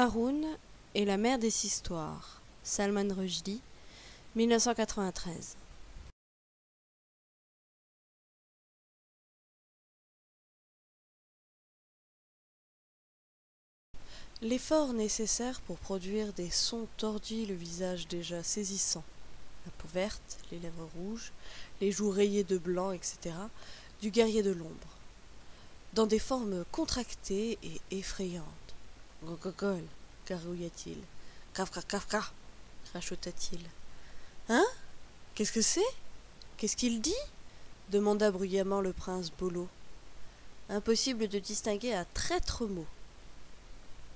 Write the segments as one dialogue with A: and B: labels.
A: Haroun et la mère des histoires, Salman Rushdie, 1993. L'effort nécessaire pour produire des sons tordit le visage déjà saisissant, la peau verte, les lèvres rouges, les joues rayées de blanc, etc., du guerrier de l'ombre, dans des formes contractées et effrayantes. Gogogol, gargouilla-t-il. Kafka, Kafka, crachota-t-il. Hein? Qu'est-ce que c'est? Qu'est-ce qu'il dit? Demanda bruyamment le prince Bolo. Impossible de distinguer un traître mot.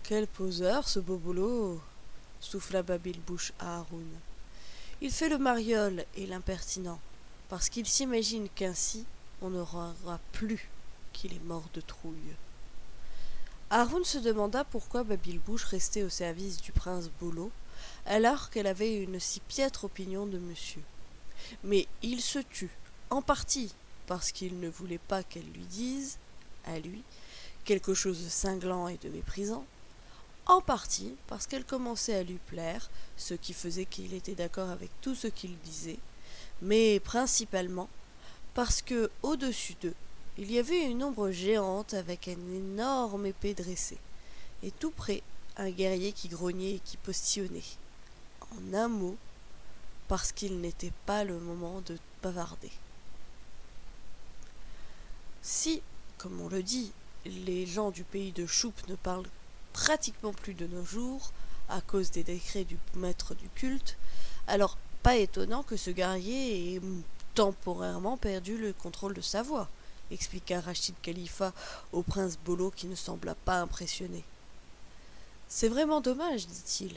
A: Quel poseur, ce beau Bolo! Souffla Babille-Bouche à Haroun. Il fait le mariole et l'impertinent, parce qu'il s'imagine qu'ainsi on n'aura plus qu'il est mort de trouille. Haroun se demanda pourquoi Babille-Bouche restait au service du prince Bolo, alors qu'elle avait une si piètre opinion de monsieur. Mais il se tut, en partie parce qu'il ne voulait pas qu'elle lui dise, à lui, quelque chose de cinglant et de méprisant, en partie parce qu'elle commençait à lui plaire, ce qui faisait qu'il était d'accord avec tout ce qu'il disait, mais principalement parce que, au-dessus d'eux, il y avait une ombre géante avec une énorme épée dressée, et tout près, un guerrier qui grognait et qui postillonnait. En un mot, parce qu'il n'était pas le moment de bavarder. Si, comme on le dit, les gens du pays de Choup ne parlent pratiquement plus de nos jours, à cause des décrets du maître du culte, alors pas étonnant que ce guerrier ait temporairement perdu le contrôle de sa voix, expliqua Rachid Khalifa au prince Bolo qui ne sembla pas impressionné. C'est vraiment dommage, dit-il.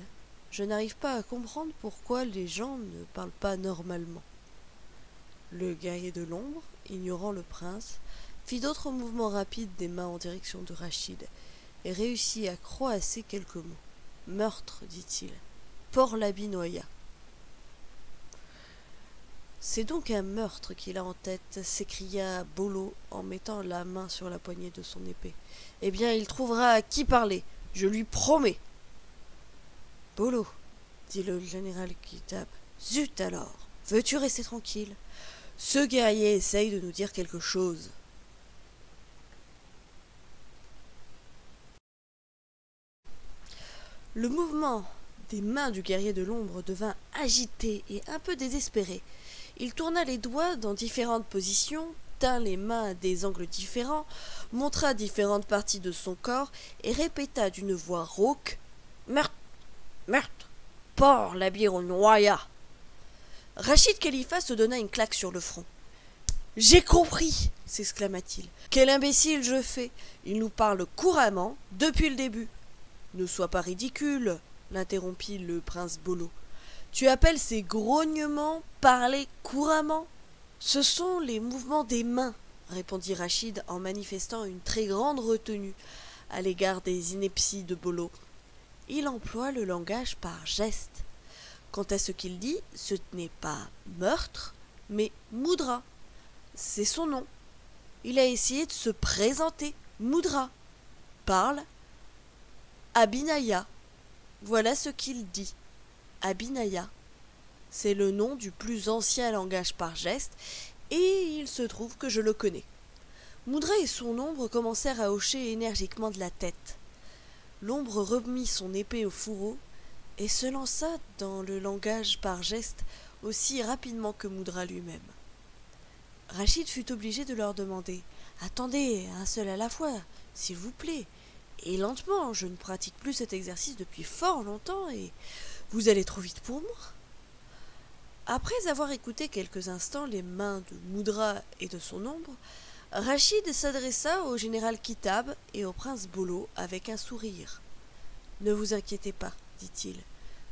A: Je n'arrive pas à comprendre pourquoi les gens ne parlent pas normalement. Le guerrier de l'ombre, ignorant le prince, fit d'autres mouvements rapides des mains en direction de Rachid et réussit à croasser quelques mots. Meurtre, dit-il. Port-l'habit noya. C'est donc un meurtre qu'il a en tête, s'écria Bolo en mettant la main sur la poignée de son épée. Eh bien, il trouvera à qui parler, je lui promets. Bolo, dit le général Kitab. Zut alors, veux-tu rester tranquille? Ce guerrier essaye de nous dire quelque chose. Le mouvement des mains du guerrier de l'ombre devint agité et un peu désespéré. Il tourna les doigts dans différentes positions, tint les mains à des angles différents, montra différentes parties de son corps et répéta d'une voix rauque « Meurtre! Meurtre! Port l'habit noya !» Rachid Khalifa se donna une claque sur le front. « J'ai compris !» s'exclama-t-il. « Quel imbécile je fais! Il nous parle couramment depuis le début. »« Ne sois pas ridicule !» l'interrompit le prince Bolo. Tu appelles ces grognements parler couramment? Ce sont les mouvements des mains, répondit Rachid en manifestant une très grande retenue à l'égard des inepties de Bolo. Il emploie le langage par geste. Quant à ce qu'il dit, ce n'est pas meurtre, mais Moudra. C'est son nom. Il a essayé de se présenter. Moudra. Parle. Abinaya. Voilà ce qu'il dit. Abinaya. C'est le nom du plus ancien langage par geste, et il se trouve que je le connais. Moudra et son ombre commencèrent à hocher énergiquement de la tête. L'ombre remit son épée au fourreau et se lança dans le langage par geste aussi rapidement que Moudra lui-même. Rachid fut obligé de leur demander « Attendez, un seul à la fois, s'il vous plaît. Et lentement, je ne pratique plus cet exercice depuis fort longtemps et vous allez trop vite pour moi. » Après avoir écouté quelques instants les mains de Moudra et de son ombre, Rachid s'adressa au général Kitab et au prince Bolo avec un sourire. « Ne vous inquiétez pas, dit-il.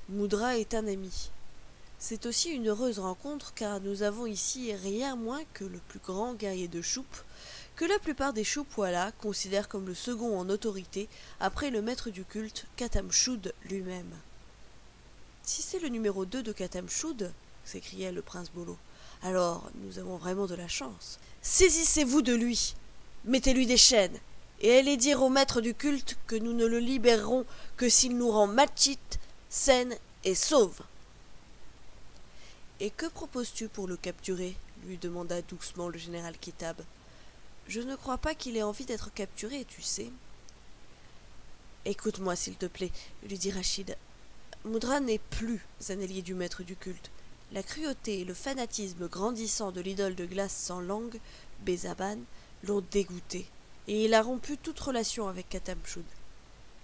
A: Moudra est un ami. C'est aussi une heureuse rencontre car nous avons ici rien moins que le plus grand guerrier de Choup, que la plupart des Choupouala considèrent comme le second en autorité après le maître du culte, Khatam Choud lui-même. »« Si c'est le numéro 2 de Khatam Choud, s'écria le prince Bolo, alors nous avons vraiment de la chance. Saisissez-vous de lui, mettez-lui des chaînes, et allez dire au maître du culte que nous ne le libérerons que s'il nous rend Matchit, saine et sauve. »« Et que proposes-tu pour le capturer » lui demanda doucement le général Kitab. « Je ne crois pas qu'il ait envie d'être capturé, tu sais. »« Écoute-moi, s'il te plaît, » lui dit Rachid. « Moudra n'est plus un allié du maître du culte. La cruauté et le fanatisme grandissant de l'idole de glace sans langue, Bezaban, l'ont dégoûté, et il a rompu toute relation avec Katamchoud.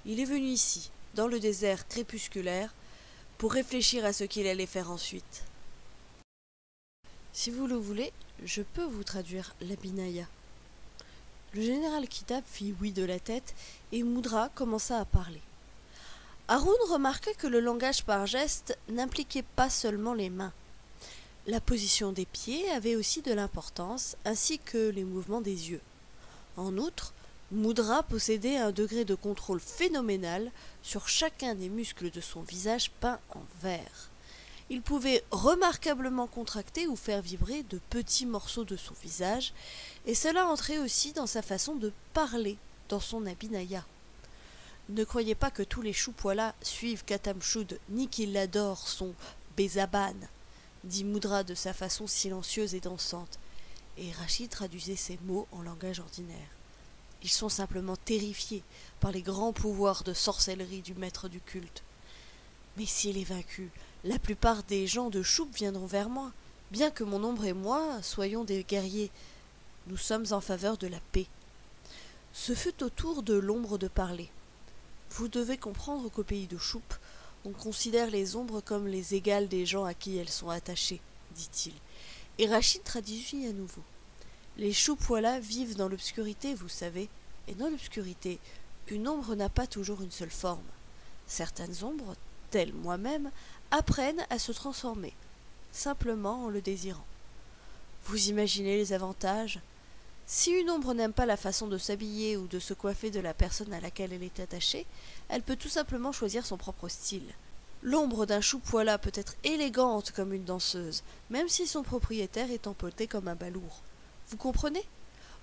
A: Il est venu ici, dans le désert crépusculaire, pour réfléchir à ce qu'il allait faire ensuite. Si vous le voulez, je peux vous traduire l'Abhinaya. » Le général Kitab fit oui de la tête, et Moudra commença à parler. Haroun remarqua que le langage par geste n'impliquait pas seulement les mains. La position des pieds avait aussi de l'importance, ainsi que les mouvements des yeux. En outre, Moudra possédait un degré de contrôle phénoménal sur chacun des muscles de son visage peint en vert. Il pouvait remarquablement contracter ou faire vibrer de petits morceaux de son visage, et cela entrait aussi dans sa façon de parler, dans son Abhinaya. Ne croyez pas que tous les Choupoilas suivent Katamchoud, ni qu'ils l'adorent son Bezaban, dit Moudra de sa façon silencieuse et dansante, et Rachid traduisait ces mots en langage ordinaire. Ils sont simplement terrifiés par les grands pouvoirs de sorcellerie du maître du culte. Mais s'il est vaincu, la plupart des gens de Choup viendront vers moi, bien que mon ombre et moi soyons des guerriers. Nous sommes en faveur de la paix. Ce fut au tour de l'ombre de parler. Vous devez comprendre qu'au pays de Choup, on considère les ombres comme les égales des gens à qui elles sont attachées, dit-il. Et Rachid traduisit à nouveau. Les Choupoilas vivent dans l'obscurité, vous savez, et dans l'obscurité, une ombre n'a pas toujours une seule forme. Certaines ombres, telles moi-même, apprennent à se transformer, simplement en le désirant. Vous imaginez les avantages ? Si une ombre n'aime pas la façon de s'habiller ou de se coiffer de la personne à laquelle elle est attachée, elle peut tout simplement choisir son propre style. L'ombre d'un Choupoila peut être élégante comme une danseuse, même si son propriétaire est empoté comme un balourd. Vous comprenez ?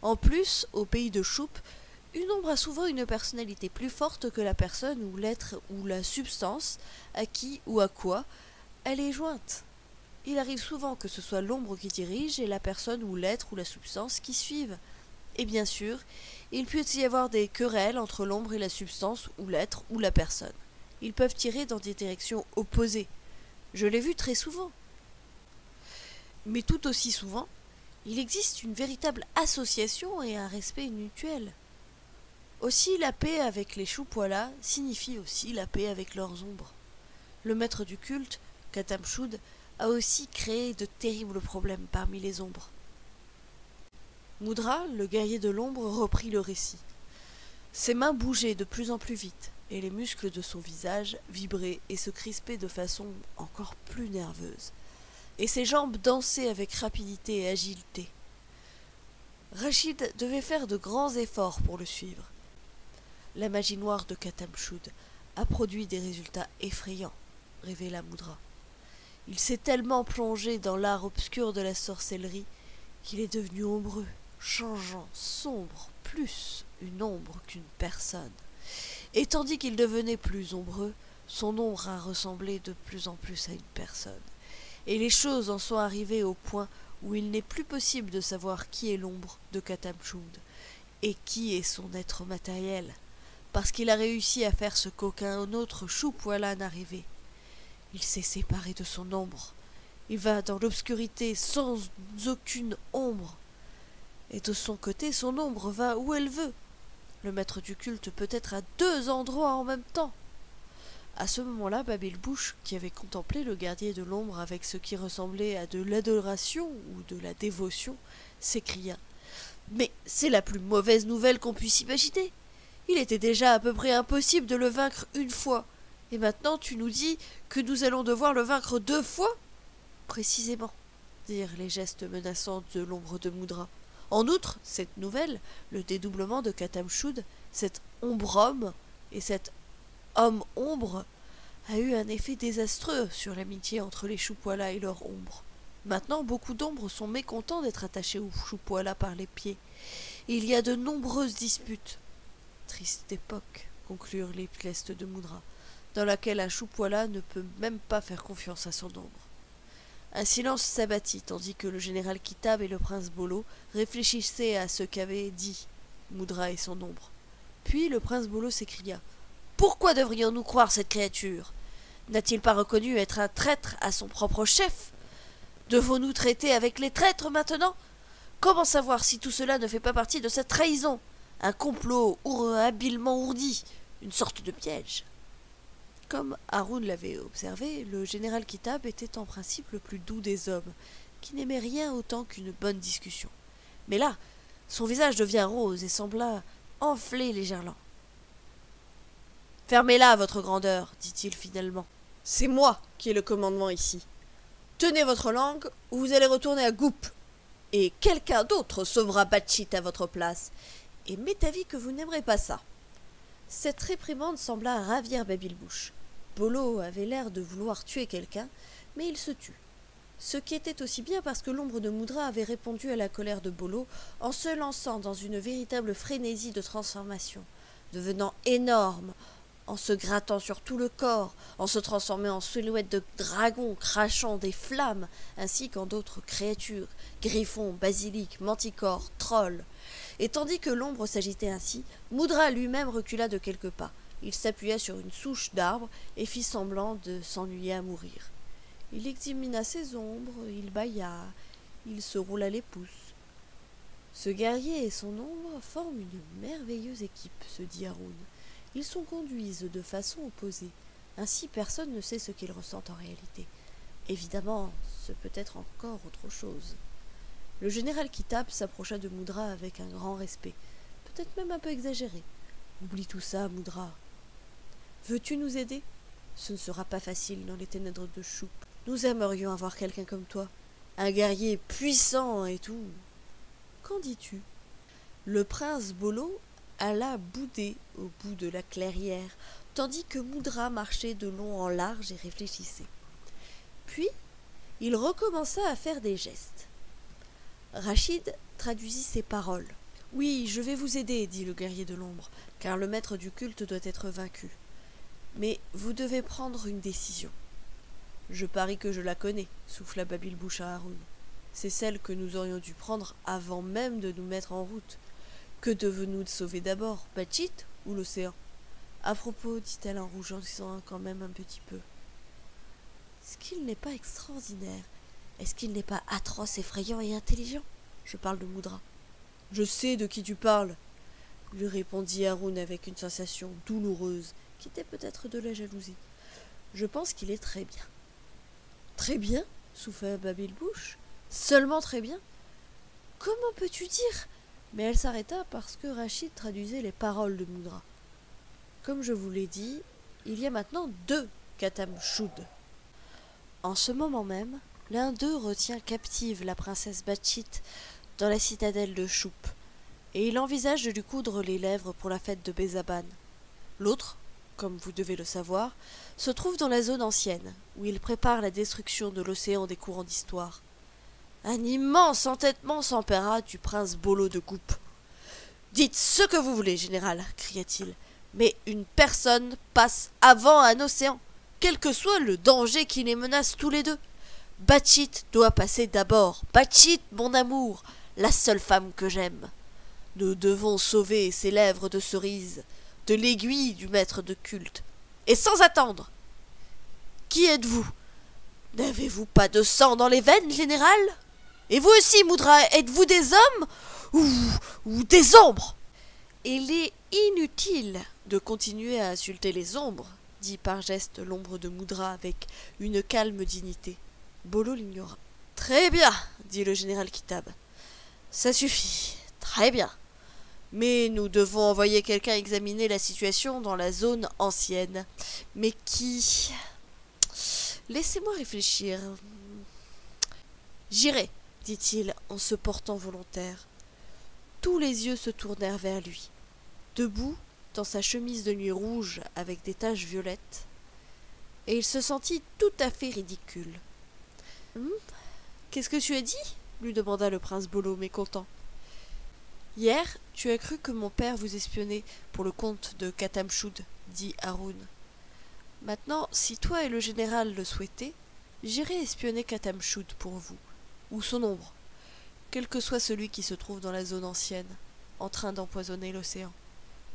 A: En plus, au pays de Choup, une ombre a souvent une personnalité plus forte que la personne ou l'être ou la substance à qui ou à quoi elle est jointe. Il arrive souvent que ce soit l'ombre qui dirige et la personne ou l'être ou la substance qui suivent. Et bien sûr, il peut y avoir des querelles entre l'ombre et la substance ou l'être ou la personne. Ils peuvent tirer dans des directions opposées. Je l'ai vu très souvent. Mais tout aussi souvent, il existe une véritable association et un respect mutuel. Aussi, la paix avec les Choupoilas signifie aussi la paix avec leurs ombres. Le maître du culte, Katamchoud, a aussi créé de terribles problèmes parmi les ombres. Moudra, le guerrier de l'ombre, reprit le récit. Ses mains bougeaient de plus en plus vite, et les muscles de son visage vibraient et se crispaient de façon encore plus nerveuse. Et ses jambes dansaient avec rapidité et agilité. Rachid devait faire de grands efforts pour le suivre. La magie noire de Katamchoud a produit des résultats effrayants, révéla Moudra. Il s'est tellement plongé dans l'art obscur de la sorcellerie qu'il est devenu ombreux, changeant sombre, plus une ombre qu'une personne. Et tandis qu'il devenait plus ombreux, son ombre a ressemblé de plus en plus à une personne. Et les choses en sont arrivées au point où il n'est plus possible de savoir qui est l'ombre de Katamchoud et qui est son être matériel, parce qu'il a réussi à faire ce qu'aucun autre Choupoila n'arrivait. Il s'est séparé de son ombre. Il va dans l'obscurité sans aucune ombre. Et de son côté, son ombre va où elle veut. Le maître du culte peut être à 2 endroits en même temps. À ce moment-là, Babil-Bouche, qui avait contemplé le gardien de l'ombre avec ce qui ressemblait à de l'adoration ou de la dévotion, s'écria « Mais c'est la plus mauvaise nouvelle qu'on puisse imaginer. Il était déjà à peu près impossible de le vaincre une fois. Et maintenant tu nous dis que nous allons devoir le vaincre 2 fois ?» Précisément, dirent les gestes menaçants de l'ombre de Moudra. En outre, cette nouvelle, le dédoublement de Katamchoud, cet ombre-homme et cet homme-ombre, a eu un effet désastreux sur l'amitié entre les Choupoilas et leur ombre. Maintenant, beaucoup d'ombres sont mécontents d'être attachés aux Choupoilas par les pieds. Il y a de nombreuses disputes. Triste époque, conclurent les clestes de Moudra, dans laquelle un choupoila ne peut même pas faire confiance à son ombre. Un silence s'abattit, tandis que le général Kitab et le prince Bolo réfléchissaient à ce qu'avaient dit Moudra et son ombre. Puis le prince Bolo s'écria « Pourquoi devrions-nous croire cette créature? N'a-t-il pas reconnu être un traître à son propre chef? Devons-nous traiter avec les traîtres maintenant? Comment savoir si tout cela ne fait pas partie de cette trahison? Un complot habilement ourdi, une sorte de piège. » Comme Haroun l'avait observé, le général Kitab était en principe le plus doux des hommes, qui n'aimait rien autant qu'une bonne discussion. Mais là, son visage devient rose et sembla enfler légèrement. « Fermez-la, votre grandeur, dit-il finalement. C'est moi qui ai le commandement ici. Tenez votre langue ou vous allez retourner à Goup, et quelqu'un d'autre sauvera Batchit à votre place. Et m'est avis que vous n'aimerez pas ça. » Cette réprimande sembla ravir Babylbouch. Bolo avait l'air de vouloir tuer quelqu'un, mais il se tut. Ce qui était aussi bien parce que l'ombre de Moudra avait répondu à la colère de Bolo en se lançant dans une véritable frénésie de transformation, devenant énorme, en se grattant sur tout le corps, en se transformant en silhouette de dragon crachant des flammes, ainsi qu'en d'autres créatures, griffons, basiliques, manticores, trolls. Et tandis que l'ombre s'agitait ainsi, Moudra lui-même recula de quelques pas. Il s'appuya sur une souche d'arbre et fit semblant de s'ennuyer à mourir. Il examina ses ombres, il bâilla, il se roula les pouces. Ce guerrier et son ombre forment une merveilleuse équipe, se dit Haroun. Ils se conduisent de façon opposée. Ainsi personne ne sait ce qu'ils ressentent en réalité. Évidemment, ce peut être encore autre chose. Le général Kitab s'approcha de Moudra avec un grand respect, peut-être même un peu exagéré. « Oublie tout ça, Moudra. Veux-tu nous aider? Ce ne sera pas facile dans les ténèbres de Choup. Nous aimerions avoir quelqu'un comme toi, un guerrier puissant et tout. Qu'en dis-tu » Le prince Bolo alla bouder au bout de la clairière, tandis que Moudra marchait de long en large et réfléchissait. Puis, il recommença à faire des gestes. Rachid traduisit ses paroles. « Oui, je vais vous aider, dit le guerrier de l'ombre, car le maître du culte doit être vaincu. Mais vous devez prendre une décision. »« Je parie que je la connais, souffla Babylbouch à Haroun. C'est celle que nous aurions dû prendre avant même de nous mettre en route. Que devons-nous sauver d'abord, Batchit ou l'océan? À propos, dit-elle en rougissant quand même un petit peu. Est-ce qu'il n'est pas extraordinaire? Est-ce qu'il n'est pas atroce, effrayant et intelligent? Je parle de Moudra. Je sais de qui tu parles, lui répondit Haroun avec une sensation douloureuse, qui était peut-être de la jalousie. Je pense qu'il est très bien. Très bien, souffla Babylbouch. Seulement très bien. Comment peux-tu dire? Mais elle s'arrêta parce que Rachid traduisait les paroles de Moudra. Comme je vous l'ai dit, il y a maintenant 2 Khatam Choud. En ce moment même, l'un d'eux retient captive la princesse Batchit dans la citadelle de Choup, et il envisage de lui coudre les lèvres pour la fête de Bezaban. L'autre, comme vous devez le savoir, se trouve dans la zone ancienne, où il prépare la destruction de l'océan des courants d'histoire. Un immense entêtement s'empara du prince Bolo de Goup. « Dites ce que vous voulez, général, cria-t-il, mais une personne passe avant un océan, quel que soit le danger qui les menace tous les deux. Batchit doit passer d'abord. Batchit, mon amour, la seule femme que j'aime. Nous devons sauver ses lèvres de cerise, de l'aiguille du maître de culte. Et sans attendre. Qui êtes-vous? N'avez-vous pas de sang dans les veines, général? Et vous aussi, Moudra, êtes-vous des hommes ou des ombres? Il est inutile de continuer à insulter les ombres, dit par geste l'ombre de Moudra avec une calme dignité. Bolo l'ignora. Très bien, dit le général Kitab. Ça suffit, très bien. Mais nous devons envoyer quelqu'un examiner la situation dans la zone ancienne. Mais qui? Laissez-moi réfléchir. J'irai, dit-il en se portant volontaire. Tous les yeux se tournèrent vers lui. Debout, dans sa chemise de nuit rouge avec des taches violettes, et il se sentit tout à fait ridicule. Qu'est-ce que tu as dit? Lui demanda le prince Bolo, mécontent. Hier, Tu as cru que mon père vous espionnait pour le compte de Katamchoud, dit Haroun. Maintenant, si toi et le général le souhaitez, j'irai espionner Katamchoud pour vous, ou son ombre, quel que soit celui qui se trouve dans la zone ancienne, en train d'empoisonner l'océan.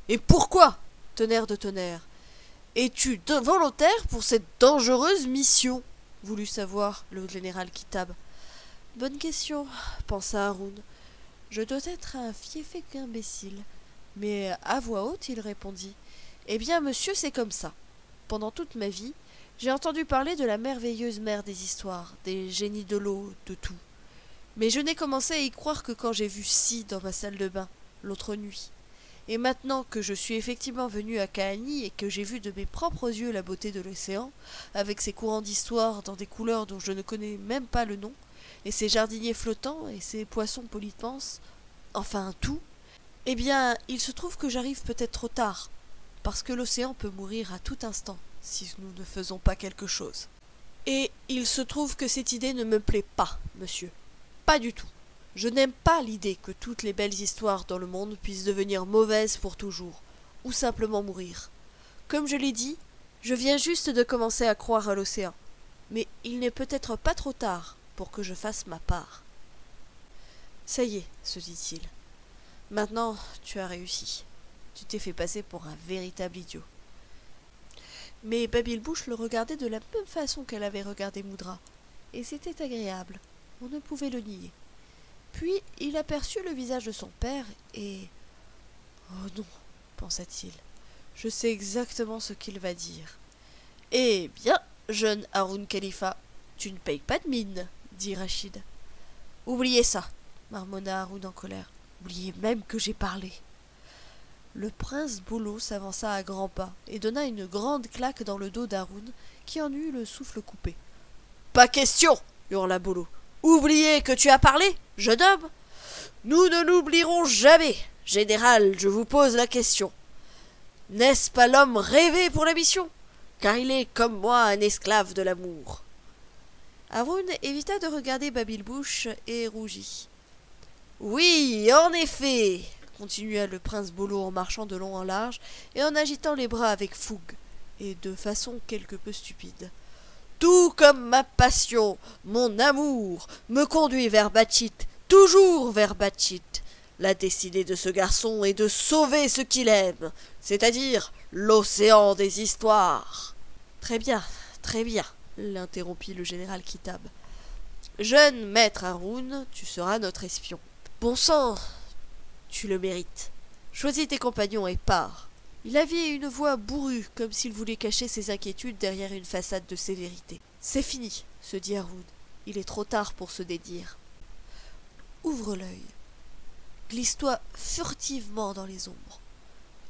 A: Et pourquoi, tonnerre de tonnerre, es-tu volontaire pour cette dangereuse mission? Voulut savoir le général Kitab. Bonne question, pensa Haroun. Je dois être un fiefé imbécile. Mais à voix haute, il répondit. Eh bien, monsieur, c'est comme ça. Pendant toute ma vie, j'ai entendu parler de la merveilleuse mer des histoires, des génies de l'eau, de tout. Mais je n'ai commencé à y croire que quand j'ai vu Si dans ma salle de bain, l'autre nuit. Et maintenant que je suis effectivement venu à Kahani et que j'ai vu de mes propres yeux la beauté de l'océan, avec ses courants d'histoire dans des couleurs dont je ne connais même pas le nom, et ses jardiniers flottants et ses poissons polypens, enfin tout, eh bien, il se trouve que j'arrive peut-être trop tard, parce que l'océan peut mourir à tout instant si nous ne faisons pas quelque chose. Et il se trouve que cette idée ne me plaît pas, monsieur. Pas du tout. Je n'aime pas l'idée que toutes les belles histoires dans le monde puissent devenir mauvaises pour toujours, ou simplement mourir. Comme je l'ai dit, je viens juste de commencer à croire à l'océan, mais il n'est peut-être pas trop tard pour que je fasse ma part. Ça y est, se dit-il. Maintenant, tu as réussi. Tu t'es fait passer pour un véritable idiot. Mais Babylbouche le regardait de la même façon qu'elle avait regardé Moudra, et c'était agréable, on ne pouvait le nier. Puis il aperçut le visage de son père et... Oh non, pensa-t-il, je sais exactement ce qu'il va dire. Eh bien, jeune Haroun Khalifa, tu ne payes pas de mine, dit Rachid. Oubliez ça, marmonna Haroun en colère. Oubliez même que j'ai parlé. Le prince Bolo s'avança à grands pas et donna une grande claque dans le dos d'Haroun, qui en eut le souffle coupé. Pas question, hurla Bolo. Oubliez que tu as parlé, jeune homme. Nous ne l'oublierons jamais. Général, je vous pose la question. N'est-ce pas l'homme rêvé pour la mission? Car il est, comme moi, un esclave de l'amour. Haroun évita de regarder Babylbouche et rougit. Oui, en effet, continua le prince Bolo en marchant de long en large et en agitant les bras avec fougue, et de façon quelque peu stupide. Tout comme ma passion, mon amour, me conduit vers Batchit, toujours vers Batchit. La destinée de ce garçon est de sauver ce qu'il aime, c'est-à-dire l'océan des histoires. Très bien, l'interrompit le général Kitab. Jeune maître Haroun, tu seras notre espion. Bon sang, tu le mérites. Choisis tes compagnons et pars. Il avait une voix bourrue, comme s'il voulait cacher ses inquiétudes derrière une façade de sévérité. C'est fini, se dit Haroun. Il est trop tard pour se dédire. Ouvre l'œil. Glisse-toi furtivement dans les ombres.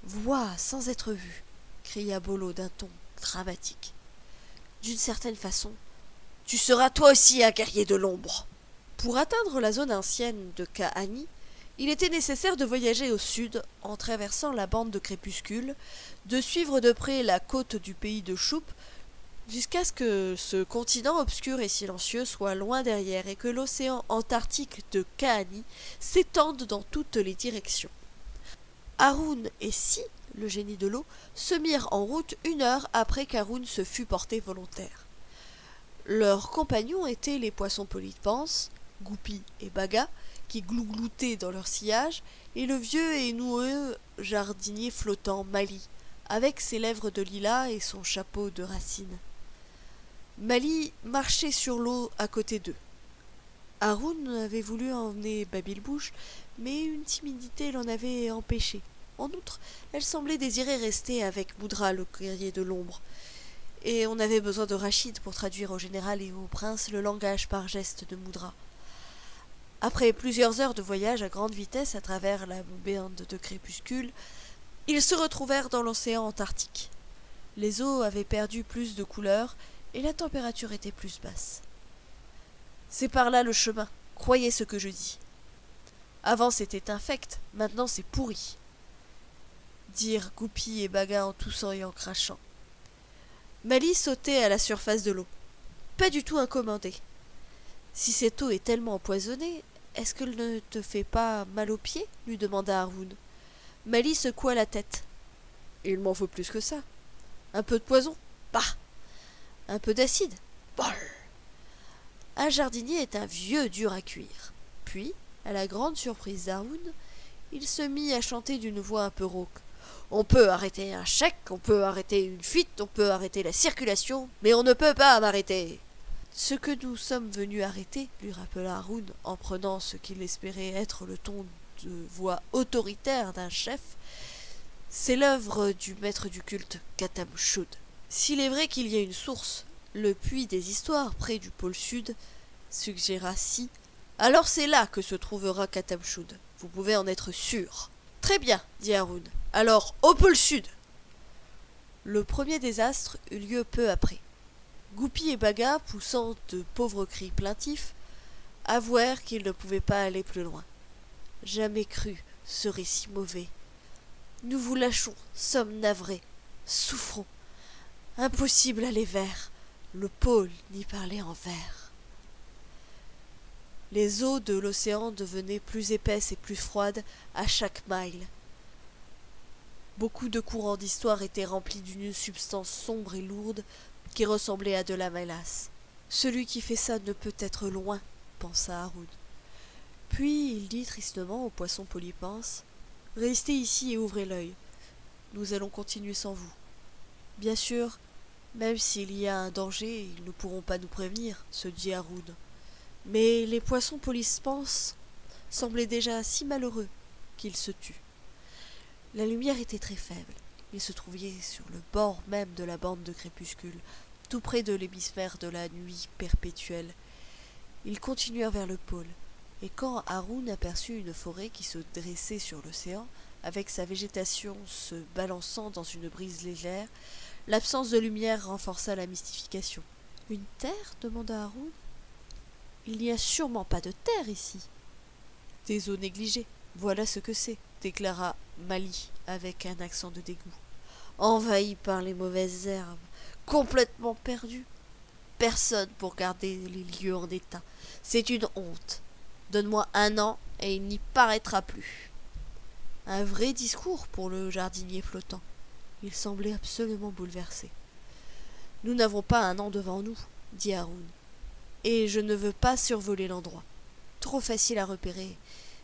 A: Vois sans être vu, cria Bolo d'un ton dramatique. D'une certaine façon, tu seras toi aussi un guerrier de l'ombre. Pour atteindre la zone ancienne de Kahani, il était nécessaire de voyager au sud en traversant la bande de crépuscule, de suivre de près la côte du pays de Choup, jusqu'à ce que ce continent obscur et silencieux soit loin derrière et que l'océan antarctique de Kahani s'étende dans toutes les directions. Haroun et Si, le génie de l'eau, se mirent en route 1 heure après qu'Haroun se fût porté volontaire. Leurs compagnons étaient les poissons polypens, Goupi et Baga, qui glougloutaient dans leur sillage, et le vieux et noueux jardinier flottant Mali, avec ses lèvres de lilas et son chapeau de racines. Mali marchait sur l'eau à côté d'eux. Haroun avait voulu emmener Babylbouche, mais une timidité l'en avait empêché. En outre, elle semblait désirer rester avec Moudra, le guerrier de l'ombre, et on avait besoin de Rachid pour traduire au général et au prince le langage par gestes de Moudra. Après plusieurs heures de voyage à grande vitesse à travers la bande de crépuscule, ils se retrouvèrent dans l'océan Antarctique. Les eaux avaient perdu plus de couleur et la température était plus basse. C'est par là le chemin, croyez ce que je dis. Avant c'était infect, maintenant c'est pourri, dirent Goupi et Baga en toussant et en crachant. Mali sautait à la surface de l'eau. Pas du tout incommodée. Si cette eau est tellement empoisonnée, Est-ce qu'elle ne te fait pas mal aux pieds lui demanda Haroun. Mali secoua la tête. Il m'en faut plus que ça. Un peu de poison. Bah. Un peu d'acide. Bol. Un jardinier est un vieux dur à cuire. Puis, à la grande surprise d'Haroun, il se mit à chanter d'une voix un peu rauque. On peut arrêter un chèque, on peut arrêter une fuite, on peut arrêter la circulation, mais on ne peut pas m'arrêter. Ce que nous sommes venus arrêter, lui rappela Haroun en prenant ce qu'il espérait être le ton de voix autoritaire d'un chef, c'est l'œuvre du maître du culte Khatam Shud. S'il est vrai qu'il y a une source, le puits des histoires près du pôle sud, suggéra Si, alors c'est là que se trouvera Khatam Shud. Vous pouvez en être sûr. Très bien, dit Haroun. Alors, au pôle sud. Le premier désastre eut lieu peu après. Goupy et Baga, poussant de pauvres cris plaintifs, avouèrent qu'ils ne pouvaient pas aller plus loin. Jamais cru serait si mauvais. Nous vous lâchons, sommes navrés, souffrons. Impossible aller vers. Le pôle n'y parlait en vers. Les eaux de l'océan devenaient plus épaisses et plus froides à chaque mille. Beaucoup de courants d'histoire étaient remplis d'une substance sombre et lourde qui ressemblait à de la mélasse. Celui qui fait ça ne peut être loin, pensa Haroun. Puis il dit tristement au poisson polypince, « Restez ici et ouvrez l'œil. Nous allons continuer sans vous. Bien sûr, même s'il y a un danger, ils ne pourront pas nous prévenir, se dit Haroun. Mais les poissons polypinces semblaient déjà si malheureux qu'ils se tuent. La lumière était très faible. Ils se trouvaient sur le bord même de la bande de crépuscule, tout près de l'hémisphère de la nuit perpétuelle. Ils continuèrent vers le pôle, et quand Haroun aperçut une forêt qui se dressait sur l'océan, avec sa végétation se balançant dans une brise légère, l'absence de lumière renforça la mystification. « Une terre » demanda Haroun. « Il n'y a sûrement pas de terre ici. »« Des eaux négligées, voilà ce que c'est, » déclara Mali avec un accent de dégoût. « Envahi par les mauvaises herbes, complètement perdu. Personne pour garder les lieux en état. C'est une honte. Donne-moi 1 an et il n'y paraîtra plus. » Un vrai discours pour le jardinier flottant. Il semblait absolument bouleversé. « Nous n'avons pas 1 an devant nous, » dit Haroun, « et je ne veux pas survoler l'endroit. Trop facile à repérer,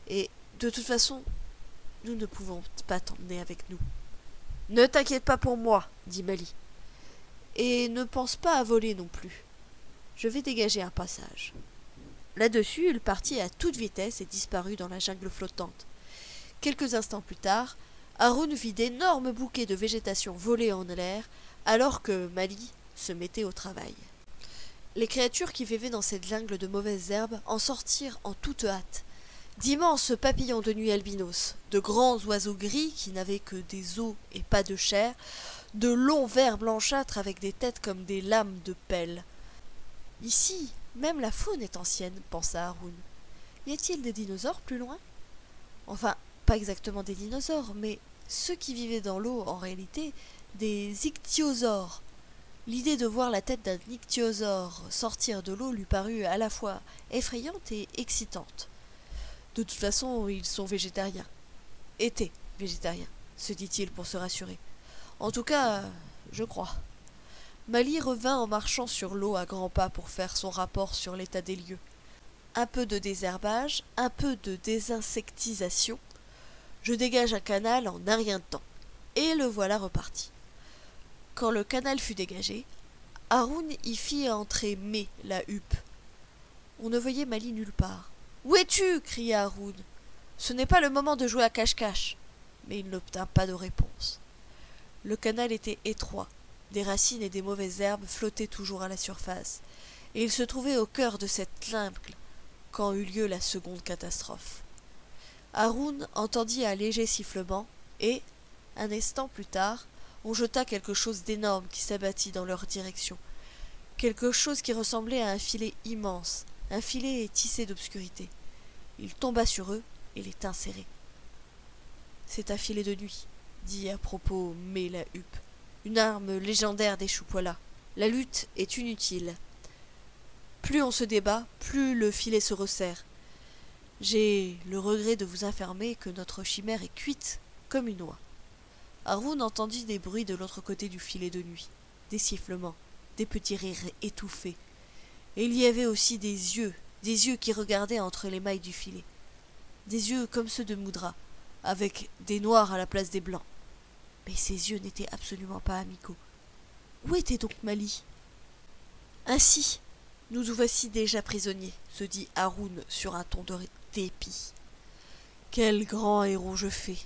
A: et de toute façon, nous ne pouvons pas t'emmener avec nous. »« Ne t'inquiète pas pour moi, » dit Mali, « et ne pense pas à voler non plus. Je vais dégager un passage. » Là-dessus, il partit à toute vitesse et disparut dans la jungle flottante. Quelques instants plus tard, Haroun vit d'énormes bouquets de végétation voler en l'air, alors que Mali se mettait au travail. Les créatures qui vivaient dans cette jungle de mauvaises herbes en sortirent en toute hâte. D'immenses papillons de nuit albinos, de grands oiseaux gris qui n'avaient que des os et pas de chair, de longs vers blanchâtres avec des têtes comme des lames de pelle. Ici, même la faune est ancienne, pensa Haroun. Y a-t-il des dinosaures plus loin? Enfin, pas exactement des dinosaures, mais ceux qui vivaient dans l'eau, en réalité, des ichthyosaures. L'idée de voir la tête d'un ichthyosaure sortir de l'eau lui parut à la fois effrayante et excitante. De toute façon, ils sont végétariens. Étaient végétariens, se dit-il pour se rassurer. En tout cas, je crois. Mali revint en marchant sur l'eau à grands pas pour faire son rapport sur l'état des lieux. Un peu de désherbage, un peu de désinsectisation. Je dégage un canal en un rien de temps. Et le voilà reparti. Quand le canal fut dégagé, Haroun y fit entrer Mé, la huppe. On ne voyait Mali nulle part. « Où es-tu » cria Haroun. « Ce n'est pas le moment de jouer à cache-cache. » Mais il n'obtint pas de réponse. Le canal était étroit. Des racines et des mauvaises herbes flottaient toujours à la surface, et il se trouvait au cœur de cette jungle quand eut lieu la seconde catastrophe. Haroun entendit un léger sifflement, et, un instant plus tard, on jeta quelque chose d'énorme qui s'abattit dans leur direction. Quelque chose qui ressemblait à un filet immense, un filet tissé d'obscurité. Il tomba sur eux et les tint serrés. « C'est un filet de nuit, » dit à propos Mé la huppe. « Une arme légendaire des Choupoilas. La lutte est inutile. Plus on se débat, plus le filet se resserre. J'ai le regret de vous informer que notre chimère est cuite comme une oie. » Haroun entendit des bruits de l'autre côté du filet de nuit, des sifflements, des petits rires étouffés. Et il y avait aussi des yeux qui regardaient entre les mailles du filet. Des yeux comme ceux de Moudra, avec des noirs à la place des blancs. Mais ces yeux n'étaient absolument pas amicaux. Où était donc Mali? Ainsi, nous nous voici déjà prisonniers, se dit Haroun sur un ton de dépit. Quel grand héros je fais!